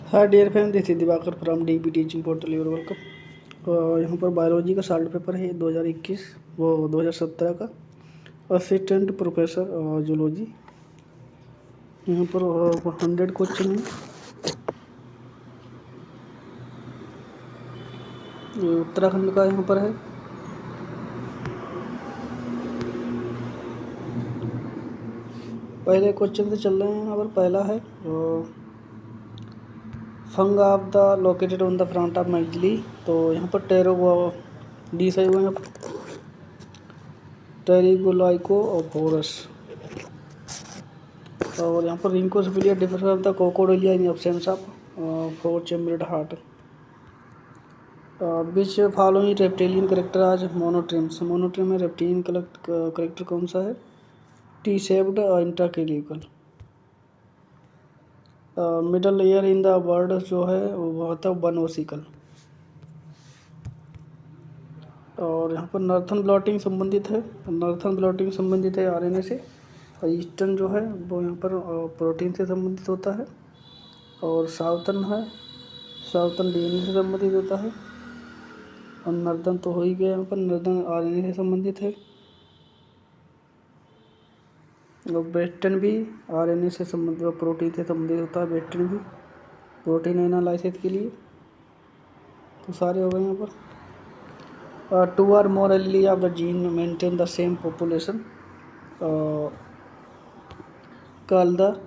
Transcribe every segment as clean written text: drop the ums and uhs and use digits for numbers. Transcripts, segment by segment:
Hi dear friend, this is Divakar from DP teaching portal. You're welcome. यहाँ पर biology का salt paper है 2021 वो 2017 का। Assistant professor zoology. यहाँ पर 100 क्वेश्चन है। ये उत्तराखंड का यहाँ पर है। पहले क्वेश्चन से चल रहे हैं। यहाँ पर पहला है fang of the located on the front of maxilla. तो यहाँ पर डी सही हुआ, टेरिगोलाइको और फोरस। और यहाँ पर Rhynchocephalia differ of the Crocodilia in absence of four chambered heart. Which following reptilian character आज मोनोट्रिम्स। मोनोट्रिम में रेप्टिलियन करेक्टर कौन सा है? T shaped interclavicle. Middle layer in the word जो है वो होता है वन ओसिकल। और यहाँ पर नर्थन ब्लॉटिंग संबंधित है। नर्थन ब्लॉटिंग संबंधित है आरएनए से। और ईस्टर्न जो है वो यहाँ पर प्रोटीन से संबंधित होता है। और साउथर्न है, साउथर्न डीएनए से संबंधित होता है। और नर्दन तो हो ही गया, यहाँ पर नर्दन आरएनए से संबंधित है। और वेस्टर्न भी आरएनए से संबंधित और प्रोटीन से संबंधित होता है। वेस्टर्न भी प्रोटीन एनालिसिस के लिए। तो सारे हो गए यहाँ पर। 2 or more allele of the gene maintain the same population कल the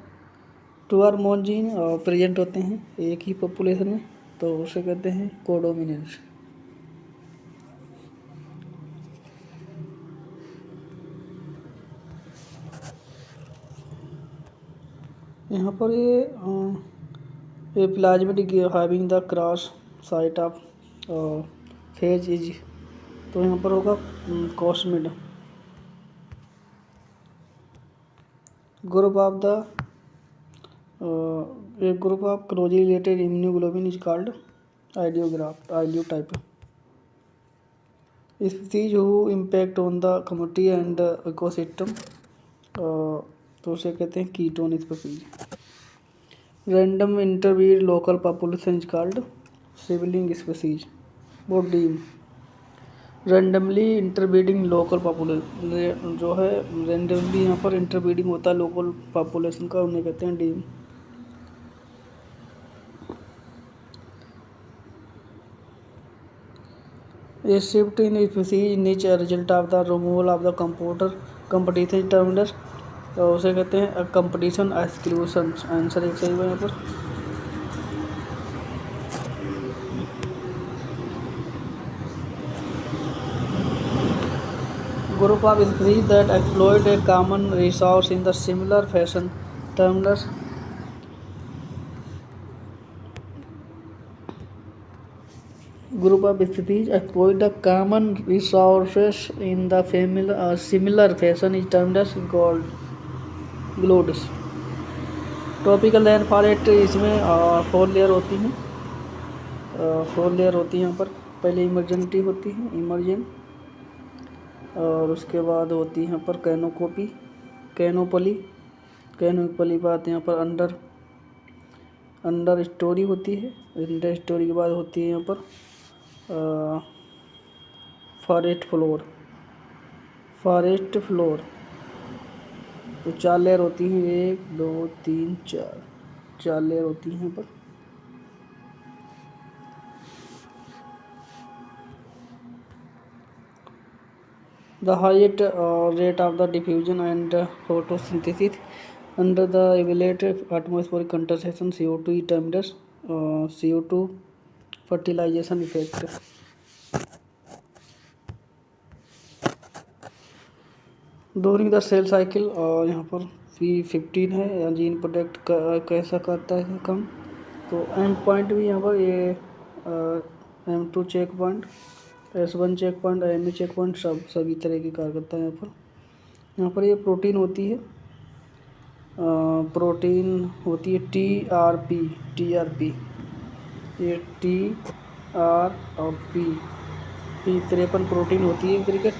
2 or more gene present होते हैं एक ही पॉपुलेशन में, तो उसे कहते हैं कोडोमिनेंस। यहाँ पर ये plasmatic having the cross site of phage is, तो यहाँ पर होगा कॉस्मिड। ग्रुप ऑफ द एक group of closely related immunoglobulin is called idiotype. Species who impact on the community and ecosystem, तो उसे कहते हैं keystone species. Random interbreed local population is called sibling species. बोडीम। रैंडमली इंटरब्रीडिंग लोकल पॉपुलेशन जो है randomly यहाँ पर interbreeding होता है लोकल पॉपुलेशन का, उन्हें कहते हैं deem. A shift in species niche result of the removal of the competition terminus, तो उसे कहते हैं कंपटीशन एक्सक्लूशन। आंसर एक सही है यहाँ पर। Group of species that exploit a common resource in the similar fashion terminus, group of species exploit the common resources in the similar fashion is termed as glodes। Tropical layer forest, इसमें 4 layer होती हैं। 4 layer होती हैं यहाँ पर। पहले इमरजेंटी होती है, इमरजेंट। और उसके बाद होती है यहाँ पर कैनोपली बाद यहाँ पर अंडर स्टोरी होती है। अंडर स्टोरी के बाद होती है यहाँ पर फॉरेस्ट फ्लोर। तो 4 लेयर होती हैं, 1 2 3 4 लेयर होती हैं यहाँ पर। The highest rate of the diffusion and photosynthesis under the elevated atmospheric concentration CO2 is termed as CO2 fertilization effect। During the cell cycle यहाँ पर P15 है, या जीन प्रोडक्ट कैसा करता है कम। तो एंड पॉइंट भी यहाँ पर ये M2 checkpoint, S1 checkpoint, AME checkpoint सभी तरह की कार्य करता है यहाँ पर ये प्रोटीन होती है। प्रोटीन होती है TRP। ये TR और P53 प्रोटीन होती है। तरीके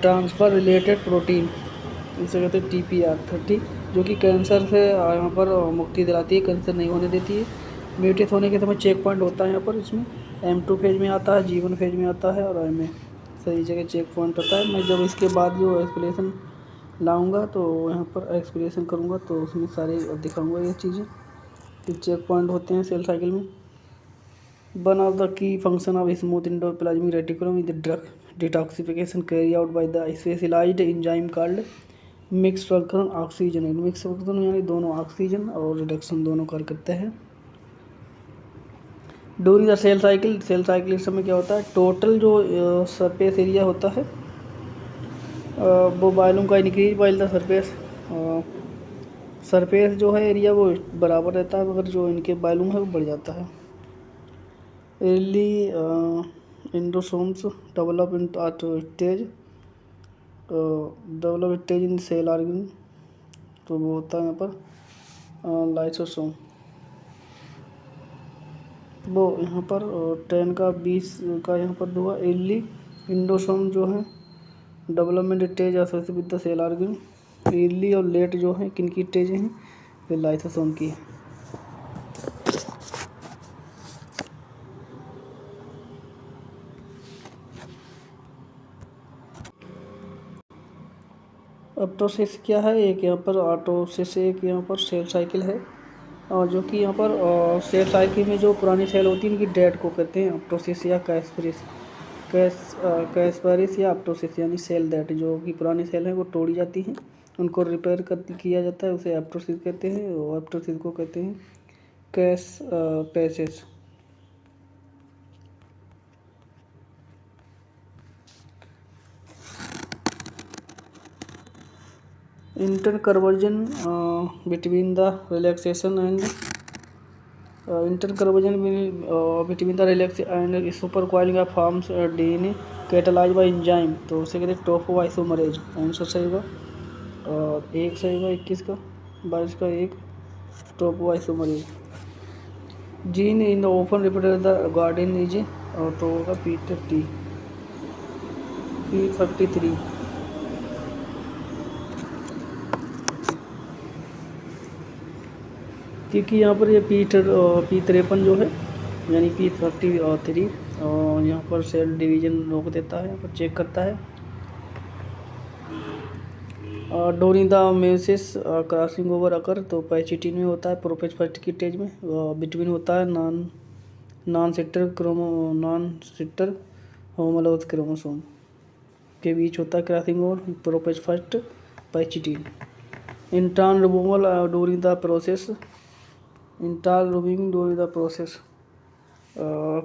ट्रांसफ़र रिलेटेड प्रोटीन, इसे कहते हैं TPR 30। जो कि कैंसर से यहाँ पर मुक्ति दिलाती है, कैंसर नहीं होने देती है। म्यूटेट होने के समय चेक पॉइंट होता है यहाँ पर, इसमें M2 फेज में आता है, G1 फेज में आता है और M सही जगह चेक पॉइंट होता है। मैं जब इसके बाद जो एक्सप्लेनेशन लाऊंगा तो यहाँ पर एक्सप्लेनेशन करूँगा तो उसमें सारे दिखाऊंगा ये चीज़ें कि चेक पॉइंट होते हैं सेल साइकिल में। One of the key function of smooth endoplasmic reticulum is the drug detoxification carry out by the specialised enzyme called mix function oxygen. Mix function यानी दोनों ऑक्सीजन और रिडक्शन दोनों कार्य करते हैं। ड्यूरिंग द सेल साइकिल इस समय क्या होता है, टोटल जो सरफेस एरिया होता है वो बायलूम का इंक्रीज बाइल द सरफेस जो है एरिया वो बराबर रहता है, मगर जो इनके बायलूम है वो बढ़ जाता है। early endosomes develop stage in cell organ, तो वो होता है यहाँ पर लाइसोसोम। वो यहाँ पर 10 का 20 का यहाँ पर हुआ। early endosomes जो है development stage associated with the cell organ. early और लेट जो है किन की स्टेज हैं, ये लाइसोसोम की है। अपटोसिस क्या है, एक यहाँ पर ऑटोसिस, एक यहाँ पर सेल साइकिल है। और जो कि यहाँ पर सेल साइकिल में जो पुरानी सेल होती है इनकी डेड को कहते हैं अपटोसिस या कैस्परिस या अपटोसिस, यानी सेल डेड। जो कि पुरानी सेल है वो तोड़ी जाती हैं, उनको रिपेयर किया जाता है, उसे अपटोसिस कहते हैं। और अपटोसिस को कहते हैं caspases. Interconversion between the relaxation and interconversion between the relax and supercoiling of forms DNA catalyzed by enzyme, तो उसे कहते हैं टोफो आइसोमरेज। आंसर सही होगा और एक सही होगा, 21 का 22 का एक topoisomerase. Gene in the open repeated the garden is और तो होगा P53। क्योंकि यहाँ पर ये P53 जो है यानी P53 और यहाँ पर सेल डिवीजन रोक देता है, यहाँ पर चेक करता है। During the meiosis crossing over occur, तो पैचिटिन में होता है प्रोफेज फर्स्ट की स्टेज में। बिटवीन होता है नॉन सिस्टर होमोलोगस क्रोमोसोम के बीच होता है crossing over prophase first pachytene. Intron removal during the process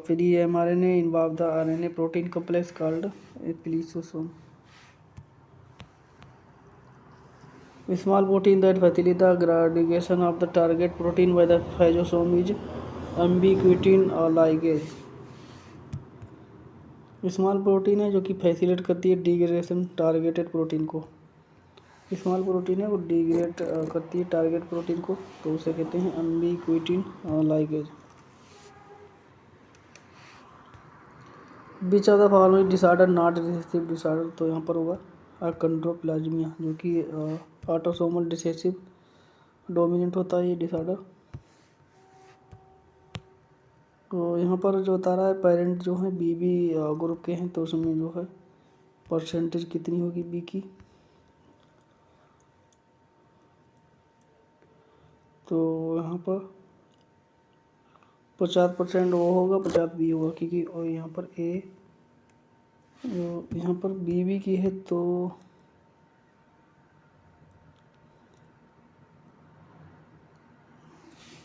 free mRNA involve the RNA protein complex called epilysosome. Small protein that facilitate the aggregation of the target protein by the phagosome is ubiquitin ligase. Small protein है जो कि facilitate करती है degradation targeted protein को। Small protein है वो degrade करती है टारगेट प्रोटीन को, तो उसे कहते हैं ubiquitin ligase। Which of the following disorder not recessive disorder, तो यहाँ पर होगा अकॉन्ड्रोप्लाज्मिया, जो कि ऑटोसोमल रिसेसिव डोमिनेंट होता है ये डिसऑर्डर। तो यहाँ पर जो बता रहा है पेरेंट जो है BB ग्रुप के हैं, तो उसमें जो है परसेंटेज कितनी होगी B की, तो यहाँ पर 50% वो होगा, 50 B होगा, क्योंकि और यहाँ पर यहाँ पर BB की है, तो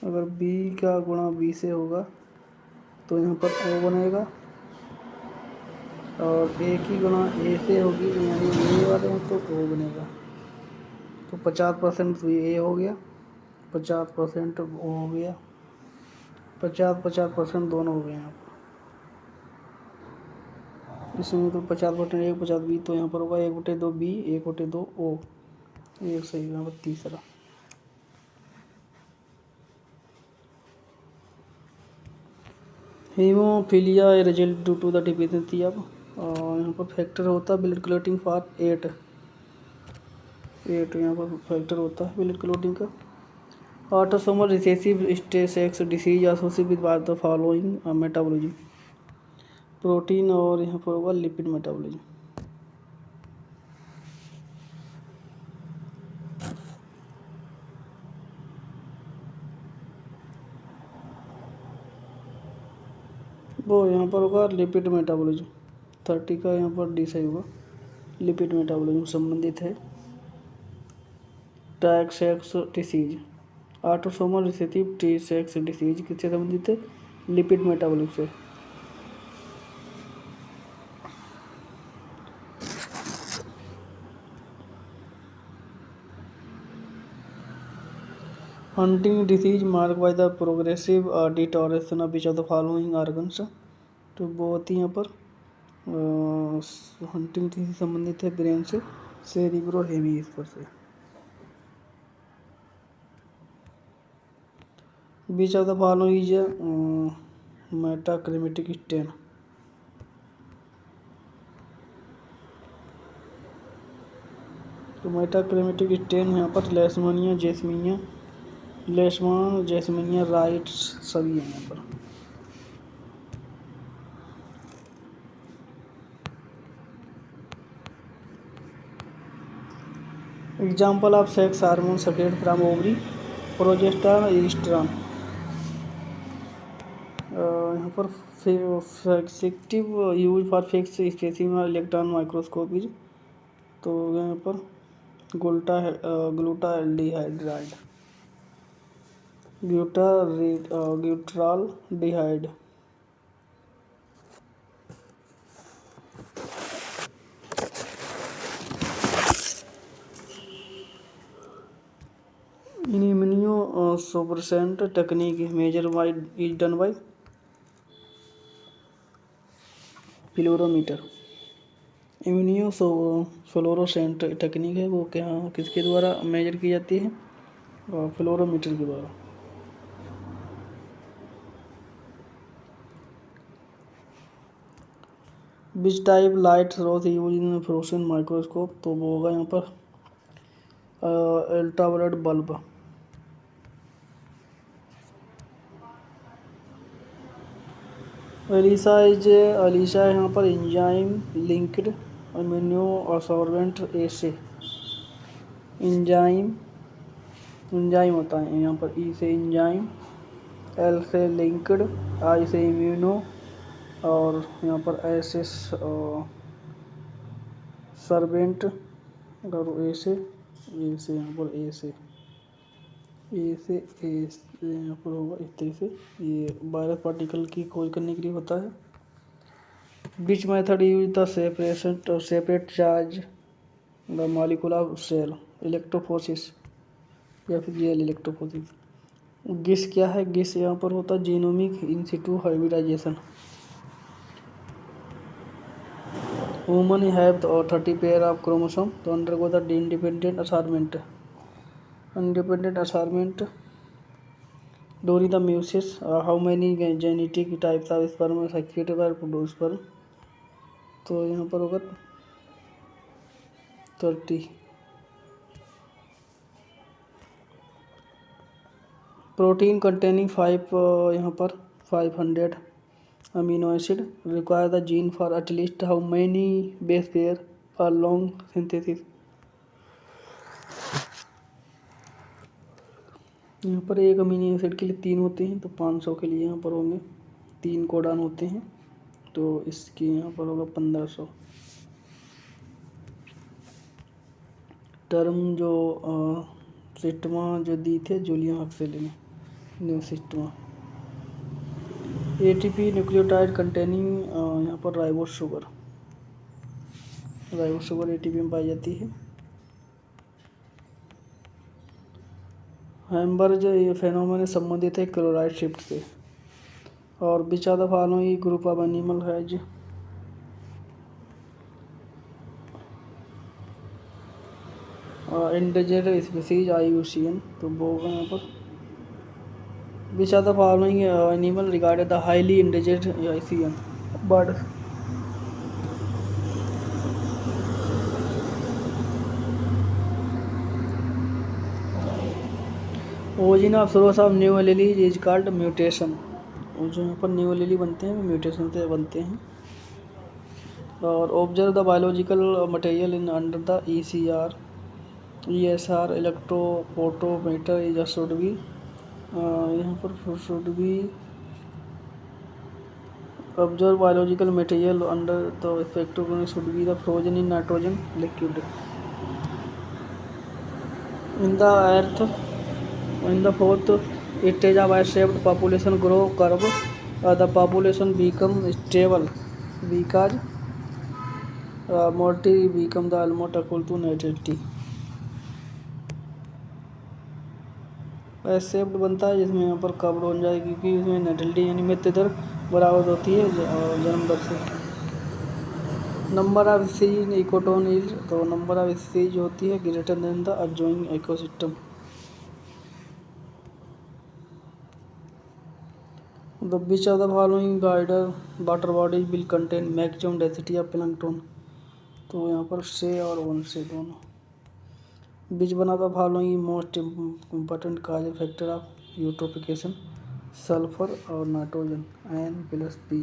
अगर B का गुणा B से होगा तो यहाँ पर O बनेगा, और A की गुणा A से होगी यानी A वाले हैं तो O बनेगा। तो 50% A हो गया, 50% O हो गया, 50% दोनों हो गए यहाँ पर। इसमें तो 50% 1 50 B, तो यहाँ पर होगा 1/2 B 1/2 O, एक सही यहाँ पर तीसरा। Haemophilia result due to the deficiency of यहाँ पर फैक्टर होता है ब्लड क्लॉटिंग फॉर 8। 8 यहाँ पर फैक्टर होता है ब्लड क्लॉटिंग का। Autosomal recessive sex disease associated with the following metabolism, protein और यहाँ पर होगा लिपिड मेटाबॉलिज्म। वो यहाँ पर होगा लिपिड मेटाबॉलिज्म। 30 का यहाँ पर डी सही होगा, लिपिड मेटाबॉलिज्म संबंधित है। Tag sex disease, autosomal recessive T sex disease किससे संबंधित है? लिपिड मेटाबॉलिज्म से। Hunting disease mark by the progressive deterioration of which of the following organs, तो बहुत ही यहाँ पर हंटिंग डिसीज संबंधित है ब्रेन से, सेरिब्रो हेमिस्फीयर से। Which of the following is metachromatic stain, तो मेटाक्रोमेटिक स्टेन यहाँ पर लेशमानिया जैस्मीनिया राइट्स सभी हैं यहाँ पर। Example of sex hormone secreted from ovary, progesterone, oestrogen. यहाँ पर fixative use for fix specimen electron microscopy, तो यहाँ पर glutaraldehyde. In immunosuppressant technique measure is done by fluorometer. Immunofluorescent technique है वो क्या किसके द्वारा मेजर की जाती है? फ्लोरोमीटर के द्वारा। Which type light source use in fluorescent microscope, तो वो होगा यहाँ पर अल्ट्रावायलेट बल्ब। एलिसा यहाँ पर एंजाइम लिंक्ड इम्यूनो सॉर्बेंट ए से, एंजाइम होता है यहाँ पर, ई से एंजाइम, एल से लिंक्ड, आई से इम्यूनो, और यहाँ पर एस से सर्वेंट, और ए से यहाँ पर ए से यहाँ पर होगा इस तरह से। ये वायरस पार्टिकल की खोज करने के लिए होता है। Which method use the separate charge the molecule of cell, electrophoresis या फिर जेल इलेक्ट्रोफोसिस। गिस क्या है? गिस यहाँ पर होता है genomic in situ hybridisation. Woman have 30 pair of chromosome तो undergo the independent assortment during the meiosis. How many genetic types of sperm secreted by produced sperm, तो यहाँ पर होगा 30। प्रोटीन कंटेनिंग 5 यहाँ पर 500 amino acid require the gene for at least how many base pair for long synthesis. यहाँ पर एक amino acid के लिए 3 होते हैं, तो 500 के लिए यहाँ पर होंगे 3 कोडान होते हैं, तो इसके यहाँ पर होगा 1500। टर्म जो सिस्टमा जो दी थे जूलियन हक्सले ने, new Systema. ATP nucleotide containing यहाँ पर राइबोस शुगर एटीपी में पाई जाती है। हैम्बर्ज ये फेनोमेन संबंधित है क्लोराइड शिफ्ट से। और which of the following group of animal has endangered species IUCN, तो वो होगा यहाँ पर which of the following animal regarded the highly endangered IUCN bird. Origin of source of new alleles is called mutation. और जो यहाँ पर new एलिली बनते हैं वो म्यूटेशन से बनते हैं। और observe the biological material in under the ECR ESR electrophotometer is should be, यहाँ पर should be observe biological material under the spectrum should be the frozen in nitrogen liquid in the earth in the fourth stage of Y-shaped population growth curve, the population become stable because mortality become the almost equal to natality। Y-shaped बनता है जिसमें यहाँ पर curve बन जाए क्योंकि इसमें natality यानी मृत्यु दर बराबर होती है जन्म दर से। Number of species ecotone is, तो नंबर ऑफ स्पीशीज होती है greater than the adjoining ecosystem. The which of the following water bodies will contain maximum density of plankton, तो यहाँ पर से और वन से दोनों। which one of the following most important cause factor of eutrophication, sulphur और nitrogen N+P,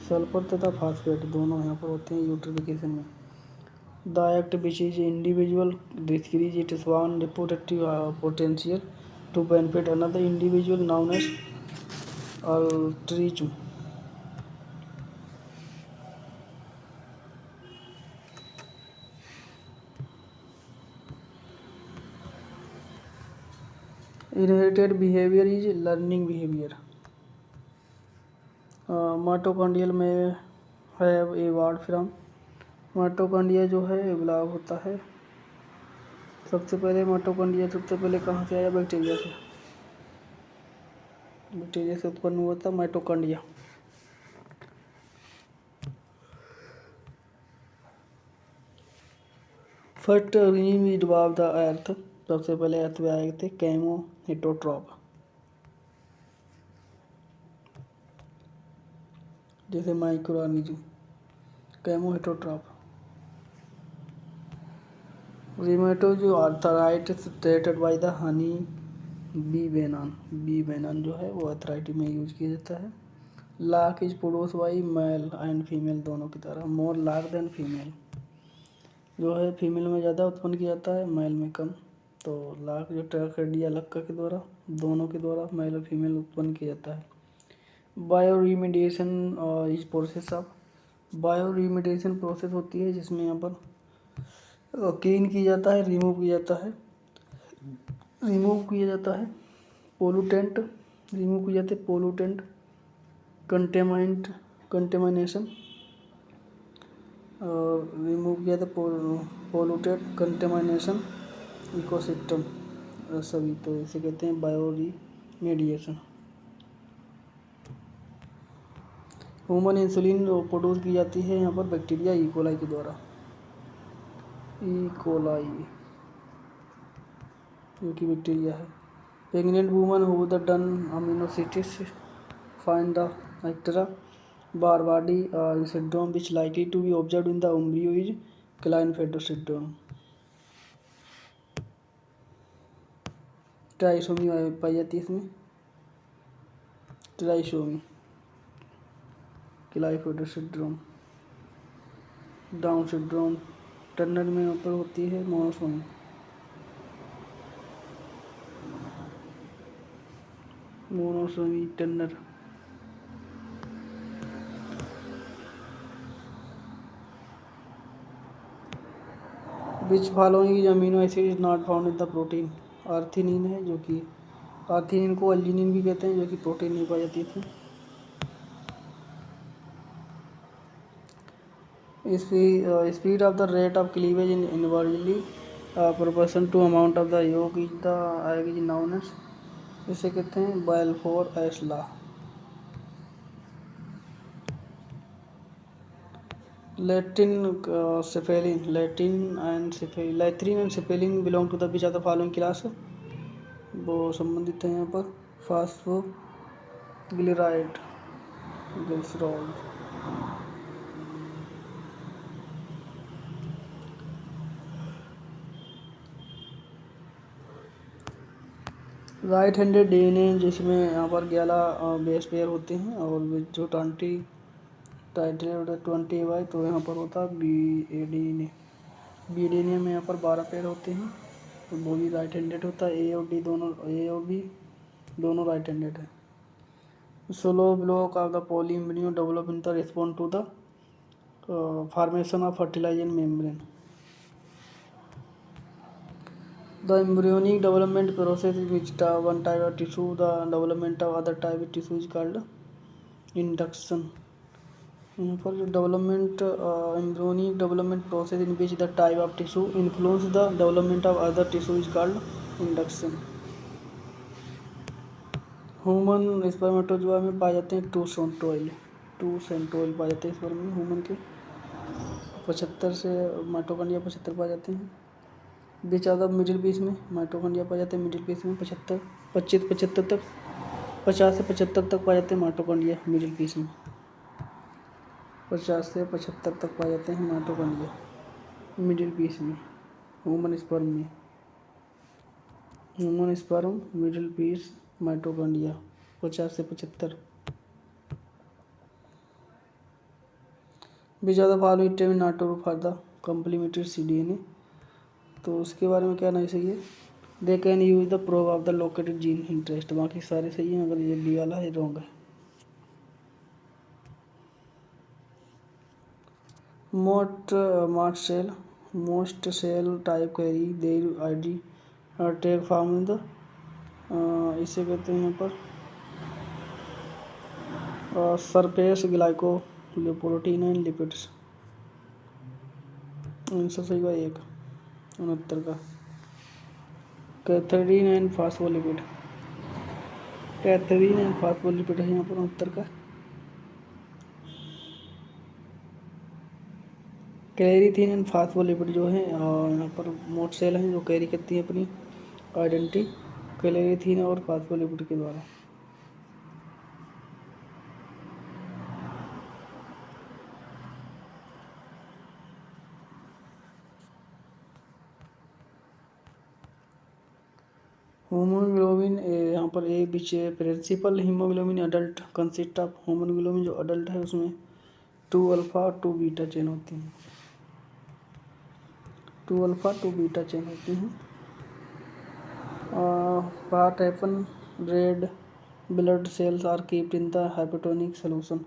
sulphur तथा phosphate दोनों यहाँ पर होते हैं यूट्रोफिकेशन में। The act which is individual decrease its own reproductive potential to benefit another individual known as altruism। Inherited behavior is learning behavior। Mitochondrial में have a word from, mitochondria जो है विलाप होता है। सबसे पहले कहाँ से आया? बैक्टीरिया से, बैक्टीरिया से उत्पन्न हुआ था mitochondria. First organism evolve the earth, सबसे पहले अर्थ में आए थे कैमो हेटरोट्रॉप, जैसे micro organism chemo heterotroph. Rheumatoid जो arthritis treated by the honey bee venom जो है वो आर्थराइटिस में यूज किया जाता है। Lac is produce by male and female दोनों की तरह, मोर लाक देन फीमेल, जो है फीमेल में ज़्यादा उत्पन्न किया जाता है मेल में कम। तो लाक जो ट्रैकेडिया लक्का के द्वारा दोनों के द्वारा मेल और फीमेल उत्पन्न किया जाता है। बायो रिमीडिएशन इस प्रोसेस ऑफ, बायो रिमीडिएशन प्रोसेस होती है जिसमें यहाँ पर क्लीन किया जाता है, रिमूव किया जाता है पोलूटेंट, रिमूव किए जाते पोलूटेंट, कंटेमिनेशन और रिमूव किया था पोलूटेड कंटेमिनेशन इकोसिस्टम सभी, तो इसे कहते हैं bio remediation. Human insulin produce की जाती है यहाँ पर बैक्टीरिया इकोलाई के द्वारा, इकोलाई जो कि बैक्टीरिया है। Pregnant woman who the done amniocentesis find the extra Barr body syndrome which likely to be observed in the embryo is Klinefelter syndrome। Trisomy पाई जाती है इसमें, trisomy Klinefelter syndrome. Down syndrome Turner में ऊपर होती है monosomy. Monosomy Turner. Which following amino acid is not found in the protein, ornithine है जो कि आर्थिनिन को अल्जीनिन भी कहते हैं जो कि प्रोटीन नहीं पाई जाती थी। Speed of the rate of cleavage in inversely proportion to amount of the yolk is the egg is known as, इसे कहते हैं बाल्फोर-एश law. Lecithin and cephalin belong to the which of the following class, वो संबंधित है यहाँ पर phosphoglyceride glycerol. Right handed DNA जिसमें यहाँ पर 11 बेस पेयर होते हैं और जो 20 तो यहाँ पर होता है बी डीएनए में यहाँ पर 12 पेयर होते हैं, तो वो भी राइट हैंडेड होता है। ए और डी दोनों, ए और बी दोनों राइट हैंडेड है। Solo block of the polyembryo develop in the respond to the formation of fertilizing membrane. The embryonic development process in which one type of tissue, the development of other type of tissue is called induction. For the development, embryonic development process in which the type of tissue influence the development of other tissue is called induction. Human spermatozoa में पाए जाते हैं 2 सेंट्रोइल पाए जाते हैं sperm में human के। 75 से माइटोकॉन्ड्रिया 75 पाए जाते हैं। बीच ऑफ द मिडिल पीस में माइटोकॉन्ड्रिया पाए जाते हैं मिडिल पीस में 75 तक 50 से 75 तक पाए जाते हैं माइटोकॉन्ड्रिया मिडिल पीस में। 50 से 75 तक पाए जाते हैं माइटोकॉन्ड्रिया मिडिल पीस में human sperm middle piece mitochondria 50 से 75। Which of the following stem not to for the complementary cDNA, तो उसके बारे में क्या नहीं सही है। They can use the probe of the located gene interest, बाकी सारे सही हैं, अगर ये डी वाला है रॉन्ग है। Most cell type carry their ID tag form in the, इसे कहते हैं यहाँ पर surface glycolipoprotein and lipids. Answer सही हुआ 1 69 का। कैथरीन एंड फास्फोलिपिड है यहाँ पर 69 का। क्लेरिथीन एंड फास्फोलिपिड जो है यहाँ पर मोट सेल हैं जो कैरी करती हैं अपनी आइडेंटिटी क्लेरिथीन और फास्फोलिपिड के द्वारा। हीमोग्लोबिन यहाँ पर a which principal haemoglobin adult consist of haemoglobin जो अडल्ट है उसमें 2 अल्फा 2 बीटा चेन होती हैं 2 अल्फा 2 बीटा चेन होती हैं। Part happen red blood cells are keeped in the hypotonic solution,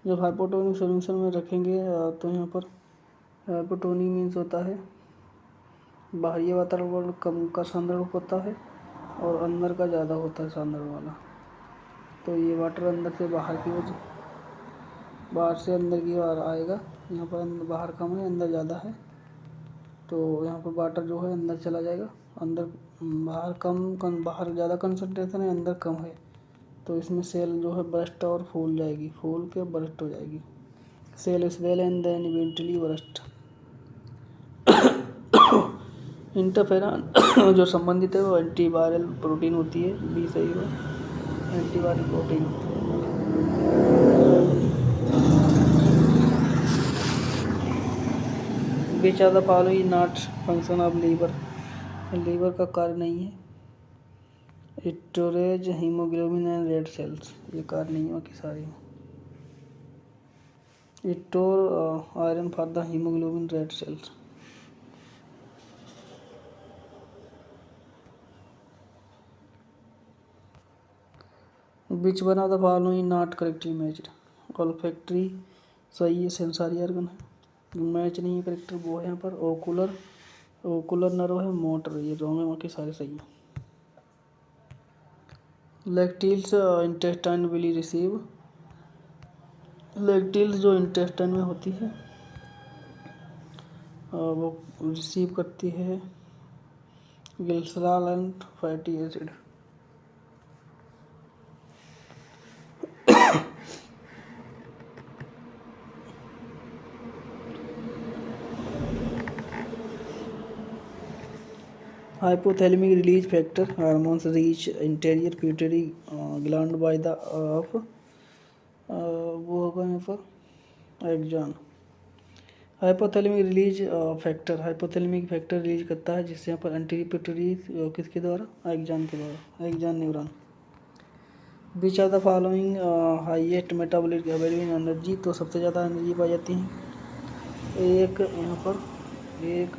जब हाइपोटोनिक सोल्यूशन में रखेंगे तो यहाँ पर हाइपोटोनिक मीन्स होता है बाहरी वातावरण कम का सांद्रण होता है और अंदर का ज़्यादा होता है सांद्रण वाला, तो ये वाटर अंदर से बाहर की वजह बाहर से अंदर की ओर आएगा। यहाँ पर बाहर कम है अंदर ज़्यादा है, तो यहाँ पर वाटर जो है अंदर चला जाएगा। अंदर बाहर कम बाहर ज़्यादा कंसंट्रेशन है अंदर कम है, तो इसमें सेल जो है बर्स्ट और फूल जाएगी, फूल के बर्स्ट हो जाएगी। Cell swell and then eventually burst. Interferon जो संबंधित है वो एंटीवायरल प्रोटीन होती है, बी सही है antiviral protein. Which are the following not function of liver का कार्य नहीं है। Storage haemoglobin and red cells, ये कार्य नहीं है बाकी सारी। Store iron for the haemoglobin red cells. Which one of the following not correctly matched. Olfactory सही है, सेंसरी ऑर्गन है, मैच नहीं है करेक्टर वो है यहाँ पर। ओकुलर नर्व है, मोटर ये रॉन्ग है, बाकी सारे सही है। Lacteals intestine will receive, lacteals जो इंटेस्टाइन में होती है वो रिसीव करती है glycerol and fatty acid. Hypothalamic release factor hormones reach interior pituitary gland by the of वो होगा यहाँ पर axon. Hypothalamic release factor, hypothalamic factor release करता है जिससे यहाँ पर एंटीरिपिट्यूटरी किसके द्वारा, एक्सॉन के द्वारा, axon neuron. Which are the following highest metabolic available energy, तो सबसे ज़्यादा एनर्जी पाई जाती है एक यहाँ पर एक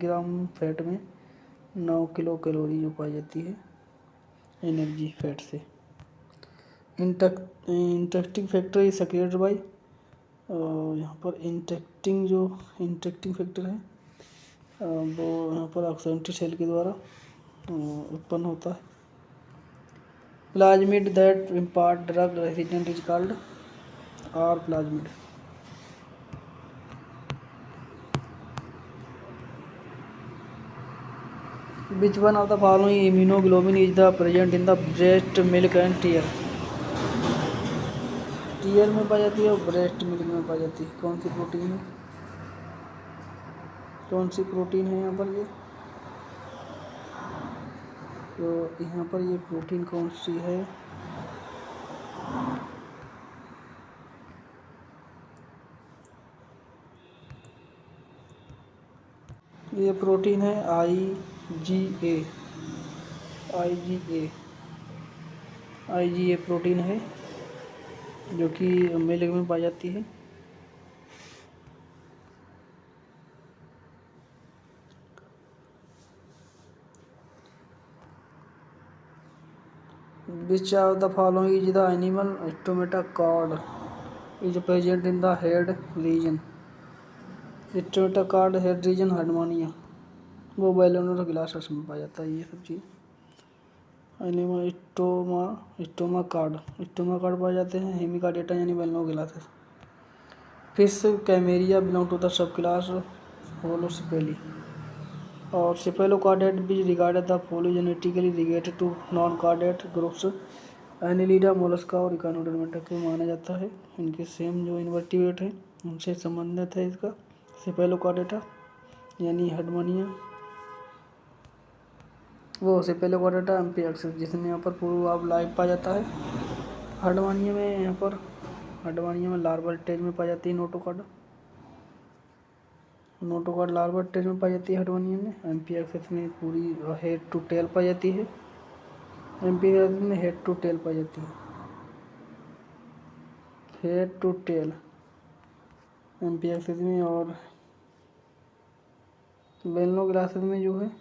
ग्राम फैट में 9 किलो कैलोरी जो पाई जाती है एनर्जी फैट से। Interacting factor is secreted bye, यहाँ पर इंटरेक्टिंग फैक्टर है वो यहाँ पर ऑक्सीडेंटिव सेल के द्वारा उत्पन्न होता है। Plasmid that impart drug resistant is called, और plasmid. Which one of the following immunoglobulin is the present in the breast milk and tear? Tear में पाई जाती है और ब्रेस्ट मिल्क में पाई जाती है। कौन सी प्रोटीन है, कौन सी प्रोटीन है यहाँ पर ये, तो यहाँ पर ये प्रोटीन कौन सी है, ये प्रोटीन है IgA प्रोटीन है जो कि मिल्क में पाई जाती है। Which of the following is the animal stomata cord is present in the head region? Stomochord head region Harrimania, वो बैलोनर ग्लासस में पाया जाता है ये सब चीज़। एनिमल स्टोमा कार्ड पाए जाते हैं हेमिकार्डेटा यानी Balanoglossus. Fish Chimaera belong to the subclass Holocephali, और सिपेलोकार्डेट भी regarded the phylogenetically related to non chordate groups Annelida, Mollusca और इकानोडर्मेटा को माना जाता है। इनके सेम जो इन्वर्टिब्रेट है उनसे संबंधित है इसका सिपेलोकार्डेटा यानी हार्डमोनिया, वो सिपेलोकार्डेटा एम्फिएक्सिस जिसमें यहाँ पर पूर्व ऑफ लाइफ पाया जाता है। हार्डमोनिया में यहाँ पर लार्वल स्टेज में पाई जाती है नोटोकॉर्ड लार्वल स्टेज में पाई जाती है हार्डमोनिया में। एम्फिएक्सिस में पूरी हेड टू टेल पाई जाती है, एम्फिएक्सिस में हेड टू टेल पाई जाती है, हेड टू टेल एम्फिएक्सिस में। और बैलोनोग्लासिस में जो है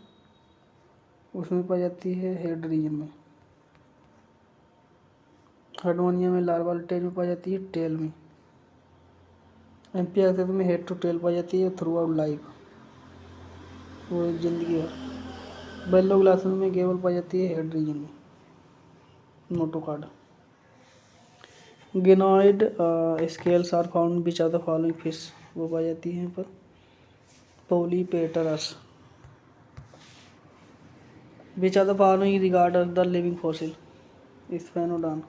उसमें पाई जाती है हेड रीजन में। हार्डमोनिया में लार्वल स्टेज में पाई जाती है टेल में, एम्फिएक्सिस में हेड टू टेल पाई जाती है थ्रू आउट लाइफ, वो जिंदगी भर। बैलोनोग्लासिस में केवल पाई जाती है हेड रीजन में notochord. Ganoid scales are found which of the following fish, वो पाई जाती है यहाँ पर Polypterus. Which of the following regarded the living fossil, Sphenodon.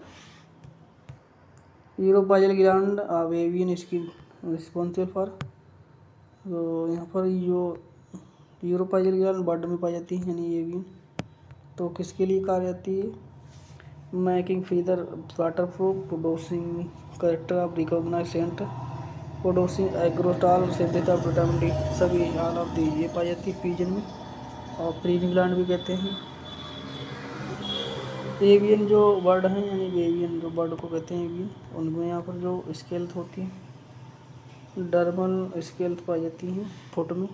Uropygial gland of avian skin responsible for, तो यहाँ पर जो यूरोपाइजल ग्लैंड बर्ड में पाई जाती है यानी एवियन, तो किसके लिए कहा जाती है, making feather waterproof, producing character of recognise scent, producing ergosterol synthesis of vitamin D, सभी ऑल ऑफ दी ये पाई जाती है पीजन में, और प्रीजिंग ग्लैंड भी कहते हैं। एवियन जो बर्ड हैं यानी एवियन जो बर्ड को कहते हैं एवियन, उनमें यहाँ पर जो स्केल्स होती हैं डर्मल स्केल्स पाई जाती हैं फुट में।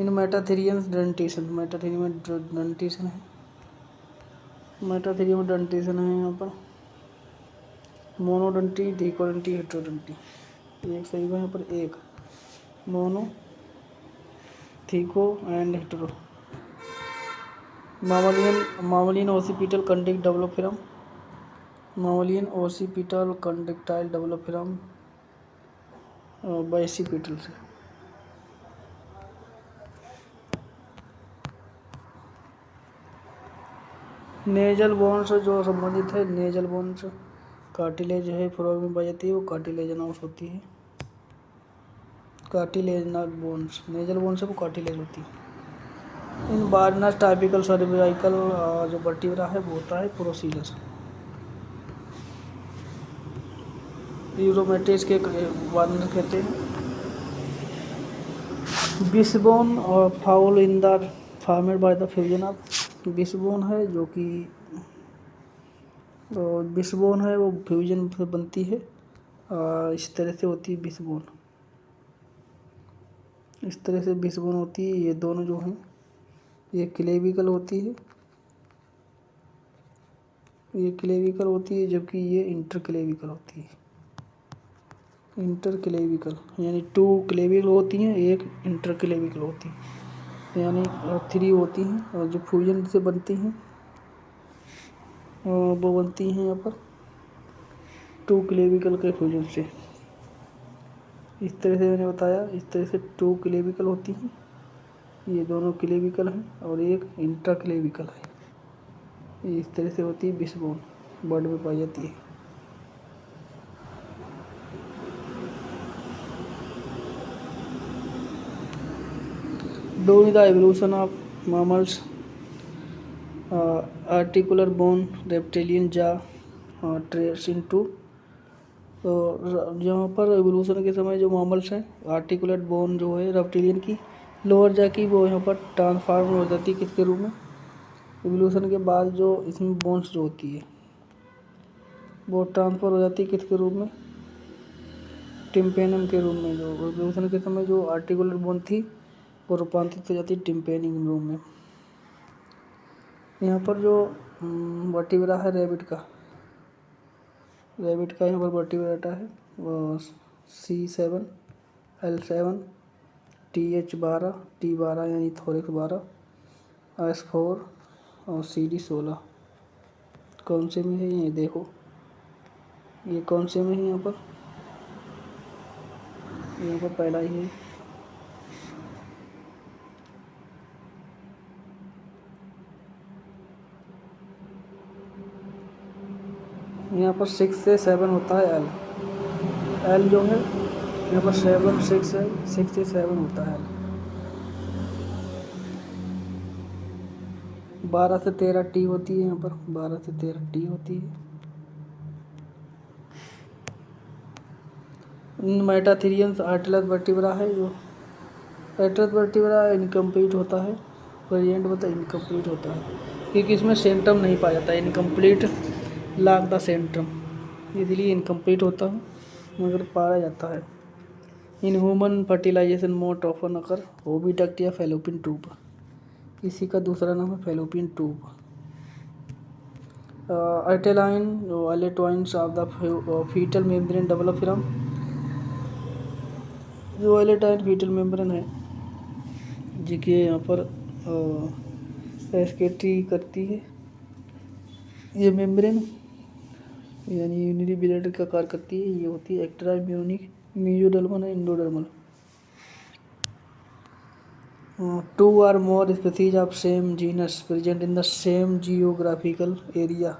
इन मेटाथेरियम डेंटिशन, मेटाथेरियम डेंटिशन है, मेटाथेरियम डेंटिशन है यहाँ पर मोनोडंटी, डिकोडंटी, हेट्रोडंटी। एक सही है यहाँ पर एक mono, theco and hetero. Mammalian occipital condyle develop firm, mammalian occipital condylar develop firm bicipital से। नेजल बोन्स जो संबंधित है, नेजल बोन्स कार्टिलेज है फ्रॉग में पाई जाती है, वो कार्टिलेजनस होती है, कार्टिलेजनल बोन्स। नेजल बोन्स है वो कार्टिलेज होती है। इन बार्नस टाइपिकल सर्वाइकल जो वर्टिब्रा है वो होता है प्रोसीजर। यूरोमेटिस के वानर कहते हैं। बिसबोन और fowl in the formed by the fusion of, wishbone है जो कि बिसबोन है वो फ्यूजन से बनती है। इस तरह से होती है बिसबोन, इस तरह से बिसबोन होती है। ये दोनों जो हैं ये क्लेविकल होती है, ये क्लेविकल होती है, जबकि ये इंटर क्लेविकल होती है। इंटर क्लेविकल यानी 2 क्लेविकल होती हैं, एक इंटर क्लेविकल होती है, यानी 3 होती हैं। और जो फ्यूजन से बनती हैं वो बनती हैं यहाँ पर 2 क्लेविकल के फ्यूजन से। इस तरह से मैंने बताया, इस तरह से 2 क्लेविकल होती हैं, ये दोनों क्लेविकल हैं और एक इंट्रा क्लेविकल है। इस तरह से होती है बिसबोन, बर्ड में पाई जाती है। During the evolution of mammals, articular bone, reptilian jaw trace into, तो यहाँ पर एवोल्यूशन के समय जो मामल्स हैं, आर्टिकुलेट बोन जो है रेप्टिलियन की लोअर जा की, वो यहाँ पर ट्रांसफार्म हो जाती है किसके रूप में, एवोल्यूशन के बाद जो इसमें बोन्स जो होती है वो ट्रांसफर हो जाती है किसके रूप में, टिम्पेनम के रूप में। जो एवोल्यूशन के समय जो आर्टिकुलेट बोन थी वो रूपांतरित हो जाती है टिम्पेनिक रूप में। यहाँ पर जो वर्टिब्रा है रैबिट का यहाँ पर वर्टिब्रा है वो C7 L7 TH12 T12 यानी थोरिक्स 12 S4 और CD16। कौन से में है ये देखो, ये कौन से में है यहाँ पर पहला ही है। यहाँ पर 6 से 7 होता है एल जो है यहाँ पर 7 6 है, 6 से 7 होता है। 12 से 13 टी होती है, यहाँ पर 12 से 13 टी होती है। मेटाथेरियंस आर्टिलस वर्टिब्रा है, जो आर्टिलस वर्टिब्रा इनकम्प्लीट होता है, वेरिएंट होता है इनकम्प्लीट होता है, क्योंकि इसमें सेंट्रम नहीं पाया जाता, इनकम्प्लीट लाग द सेंट्रम, इसलिए इनकम्प्लीट होता है मगर पाया जाता है। In human fertilisation most often occur oviduct या फैलोपियन ट्यूब, इसी का दूसरा नाम है फैलोपियन ट्यूब। अल्टेलाइन allantois of the foetal membrane develop from, जो वालेटाइन फीटल मेम्ब्रेन है जिसके यहाँ पर एस्केट्री करती है, ये मेम्ब्रेन यानी यूनिरी बिलेटर का कार्य करती है। ये होती है एक्ट्रा म्यूनिक mesodermal endodermal. 2 or more species of same genus present in the same geographical area,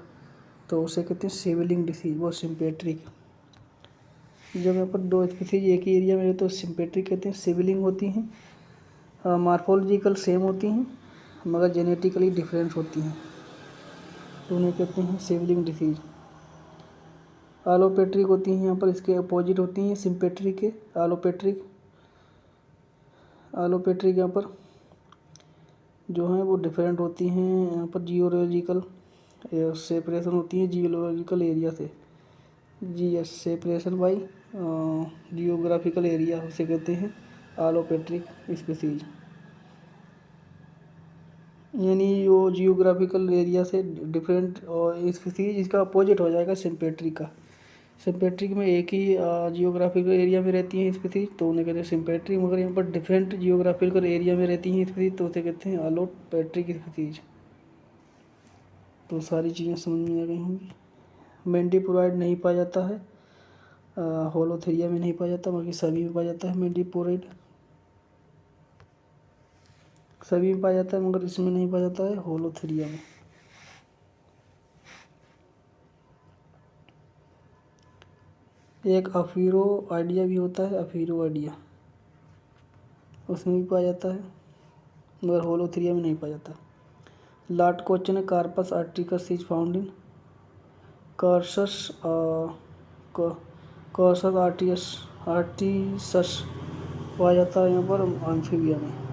तो उसे कहते हैं सिबलिंग डिसीज, वो सिम्पेट्रिक। जब यहाँ पर 2 स्पीसीज एक ही एरिया में है तो सिम्पेट्रिक कहते हैं। सिबलिंग होती हैं, मार्फोलॉजिकल सेम होती हैं मगर जेनेटिकली डिफरेंट होती हैं, तो उन्हें कहते हैं सिबलिंग डिसीज। एलोपेट्रिक होती हैं, यहाँ पर इसके अपोजिट होती हैं सिम्पेट्रिक के। एलोपेट्रिक यहाँ पर जो हैं वो डिफरेंट होती हैं, यहाँ पर जियोलॉजिकल सेपरेशन होती है जियोलॉजिकल एरिया से, GS separation by geographical area, उसे कहते हैं एलोपेट्रिक स्पीसीज। यानी वो जियोग्राफिकल एरिया से डिफरेंट और स्पीसीज इसका अपोजिट हो जाएगा सिम्पेट्रिक का। सिम्पेट्रिक में एक ही जियोग्राफिकल एरिया में रहती हैं स्पीसीज तो उन्हें कहते हैं सिम्पेट्रिक, मगर यहाँ पर डिफरेंट जियोग्राफिकल एरिया में रहती हैं स्पीसीज तो उसे कहते हैं एलोपेट्रिक स्पीसीज। तो सारी चीज़ें समझ में आ गई होंगी। मेंडिपोराइड नहीं पाया जाता है, होलोथेरिया में नहीं पाया जाता, बाकी सभी में पाया जाता है। मेंडिपोराइड सभी में पाया जाता है मगर इसमें नहीं पाया जाता है, होलोथेरिया में। एक अफीरो आइडिया भी होता है, अफीरो आइडिया उसमें भी पाया जाता है मगर होलोथेरिया में नहीं पाया जाता। लाट क्वेश्चन है, कार्पस आर्टिकस इज फाउंड इन कार्सस कॉर्सस आर्टियस आर्टिसस पाया जाता है यहाँ पर अम्फीबिया में।